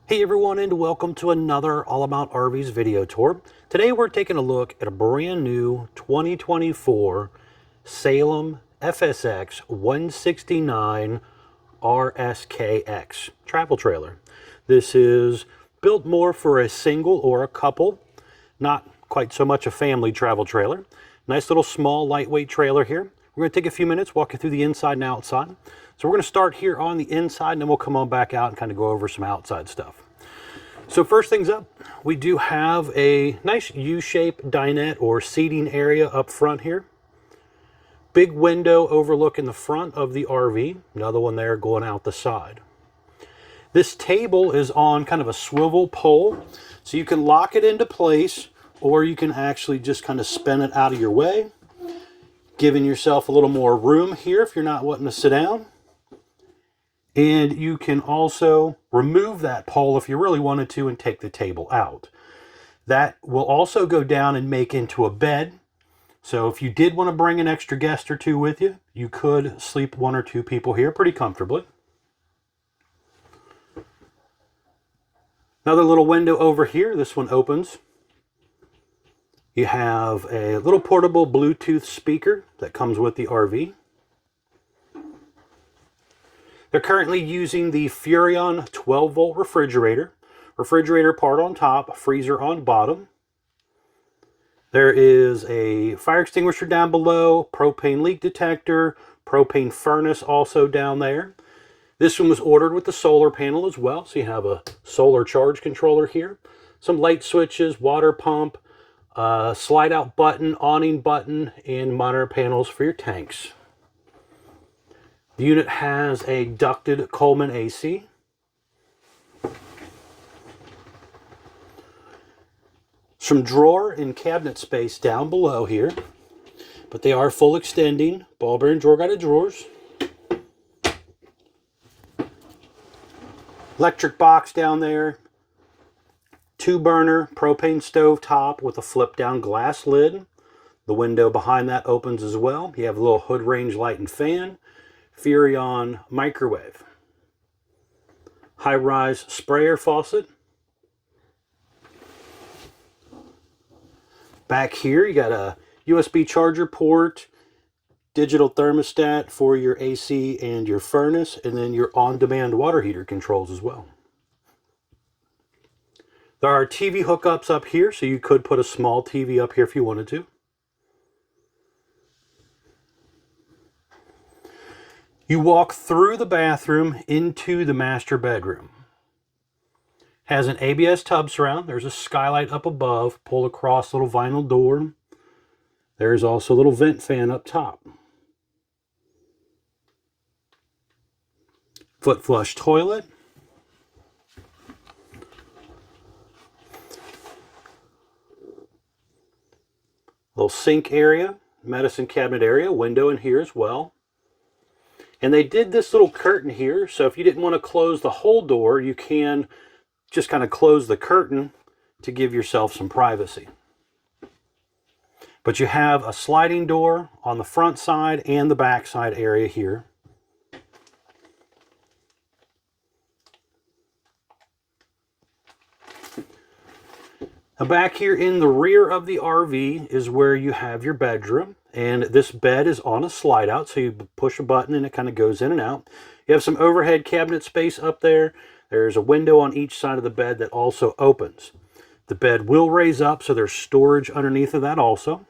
Hey everyone, and welcome to another All About RVs video tour. Today we're taking a look at a brand new 2024 Salem FSX 169 RSKX travel trailer. This is built more for a single or a couple, not quite so much a family travel trailer. Nice little small lightweight trailer here. We're going to take a few minutes, walk you through the inside and outside. So we're going to start here on the inside, and then we'll come on back out and kind of go over some outside stuff. So first things up, we do have a nice U-shaped dinette or seating area up front here. Big window overlooking the front of the RV. Another one there going out the side. This table is on kind of a swivel pole, so you can lock it into place, or you can actually just kind of spin it out of your way, giving yourself a little more room here if you're not wanting to sit down. And you can also remove that pole if you really wanted to and take the table out. That will also go down and make into a bed. So if you did want to bring an extra guest or two with you, you could sleep one or two people here pretty comfortably. Another little window over here. This one opens. You have a little portable Bluetooth speaker that comes with the RV. They're currently using the Furrion 12-volt refrigerator. Refrigerator part on top, freezer on bottom. There is a fire extinguisher down below, propane leak detector, propane furnace also down there. This one was ordered with the solar panel as well, so you have a solar charge controller here. Some light switches, water pump, slide out button, awning button, and monitor panels for your tanks. The unit has a ducted Coleman AC. Some drawer and cabinet space down below here, but they are full extending. Ball bearing drawer guided drawers. Electric box down there. 2-burner propane stove top with a flip down glass lid. The window behind that opens as well. You have a little hood range light and fan. Furrion microwave. High-rise sprayer faucet. Back here you got a USB charger port, digital thermostat for your AC and your furnace, and then your on-demand water heater controls as well. There are TV hookups up here, so you could put a small TV up here if you wanted to. You walk through the bathroom into the master bedroom. Has an ABS tub surround. There's a skylight up above. Pull across little vinyl door. There's also a little vent fan up top. Foot flush toilet. Little sink area. Medicine cabinet area. Window in here as well. And they did this little curtain here, so if you didn't want to close the whole door, you can just kind of close the curtain to give yourself some privacy. But you have a sliding door on the front side and the back side area here. Now back here in the rear of the RV is where you have your bedroom. And this bed is on a slide out, so you push a button and it kind of goes in and out. You have some overhead cabinet space up there. There's a window on each side of the bed that also opens. The bed will raise up, so there's storage underneath of that also.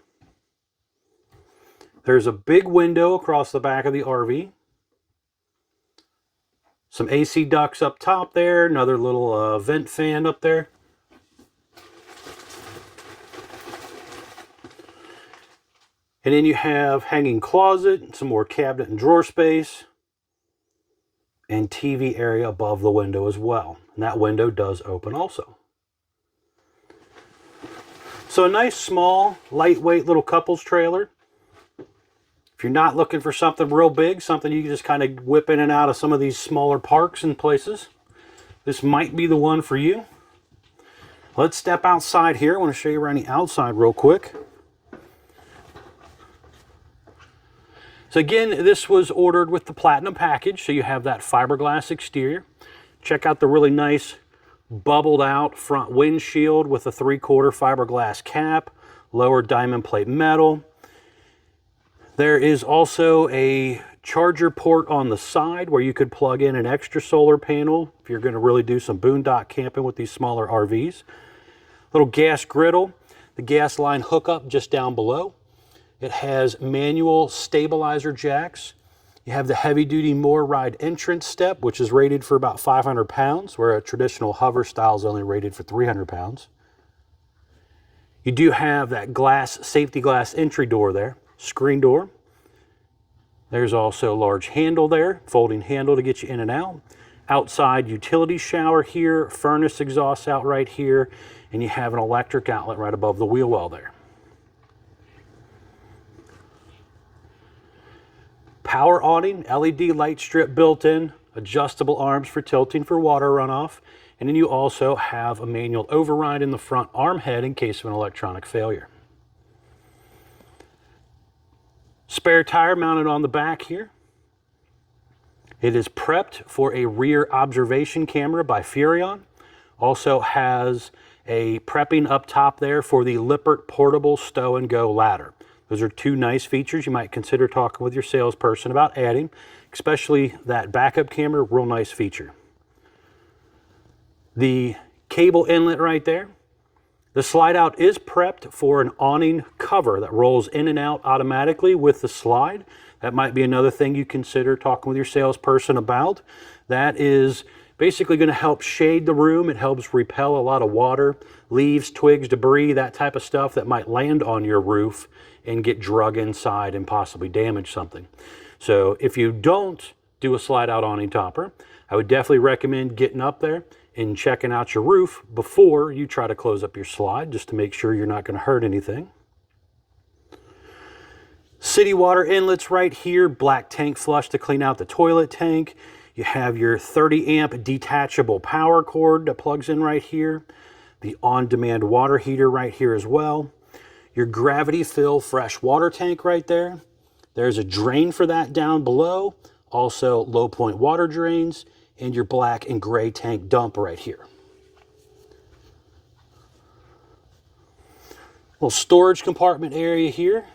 There's a big window across the back of the RV. Some AC ducts up top there. Another little vent fan up there. And then you have hanging closet, some more cabinet and drawer space, and TV area above the window as well. And that window does open also. So a nice, small, lightweight little couples trailer. If you're not looking for something real big, something you can just kind of whip in and out of some of these smaller parks and places, this might be the one for you. Let's step outside here. I want to show you around the outside real quick. So again, this was ordered with the Platinum package, so you have that fiberglass exterior. Check out the really nice bubbled out front windshield with a 3/4 fiberglass cap, lower diamond plate metal. There is also a charger port on the side where you could plug in an extra solar panel if you're going to really do some boondock camping with these smaller RVs. Little gas griddle, the gas line hookup just down below. It has manual stabilizer jacks. You have the heavy-duty MoreRide entrance step, which is rated for about 500 pounds, where a traditional hover style is only rated for 300 pounds. You do have that glass, safety glass entry door there, screen door. There's also a large handle there, folding handle to get you in and out. Outside utility shower here, furnace exhaust out right here, and you have an electric outlet right above the wheel well there. Power awning, LED light strip built in, adjustable arms for tilting for water runoff, and then you also have a manual override in the front arm head in case of an electronic failure. Spare tire mounted on the back here. It is prepped for a rear observation camera by Furrion. Also has a prepping up top there for the Lippert portable stow and go ladder. Those are two nice features you might consider talking with your salesperson about adding, especially that backup camera, real nice feature. The cable inlet right there. The slide out is prepped for an awning cover that rolls in and out automatically with the slide. That might be another thing you consider talking with your salesperson about. That is basically going to help shade the room. It helps repel a lot of water, leaves, twigs, debris, that type of stuff that might land on your roof and get drug inside and possibly damage something. So if you don't do a slide out awning topper, I would definitely recommend getting up there and checking out your roof before you try to close up your slide, just to make sure you're not going to hurt anything. City water inlets right here, black tank flush to clean out the toilet tank. You have your 30 amp detachable power cord that plugs in right here. The on-demand water heater right here as well. Your gravity fill fresh water tank right there. There's a drain for that down below. Also low point water drains, and your black and gray tank dump right here. Little storage compartment area here.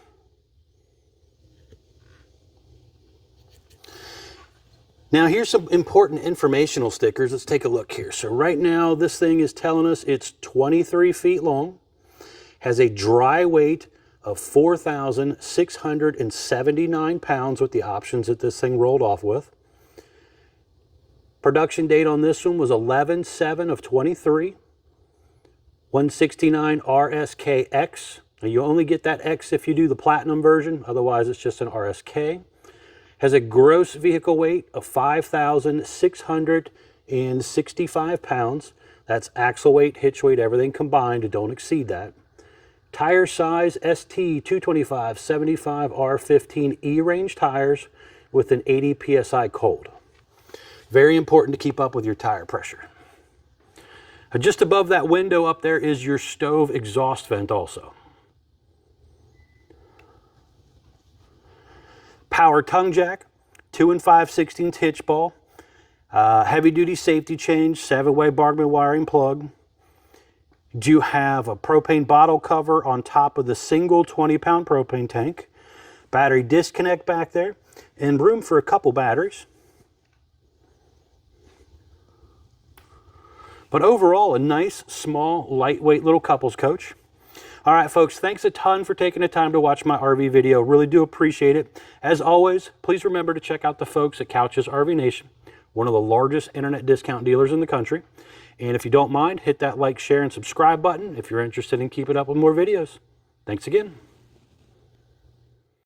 Now here's some important informational stickers. Let's take a look here. So right now this thing is telling us it's 23 feet long, has a dry weight of 4,679 pounds with the options that this thing rolled off with. Production date on this one was 11/7 of 23. 169 RSKX. Now you only get that X if you do the platinum version, otherwise it's just an RSK. Has a gross vehicle weight of 5,665 pounds. That's axle weight, hitch weight, everything combined. Don't exceed that. Tire size ST 225/75 R15 E-range tires with an 80 PSI cold. Very important to keep up with your tire pressure. Just above that window up there is your stove exhaust vent also. Power tongue jack, 2 5/16 hitch ball, heavy duty safety change, 7-way Bargman wiring plug. Do have a propane bottle cover on top of the single 20-pound propane tank. Battery disconnect back there, and room for a couple batteries. But overall, a nice, small, lightweight little couples coach. All right, folks, thanks a ton for taking the time to watch my RV video. Really do appreciate it. As always, please remember to check out the folks at Couchs RV Nation, one of the largest internet discount dealers in the country. And if you don't mind, hit that like, share, and subscribe button if you're interested in keeping up with more videos. Thanks again.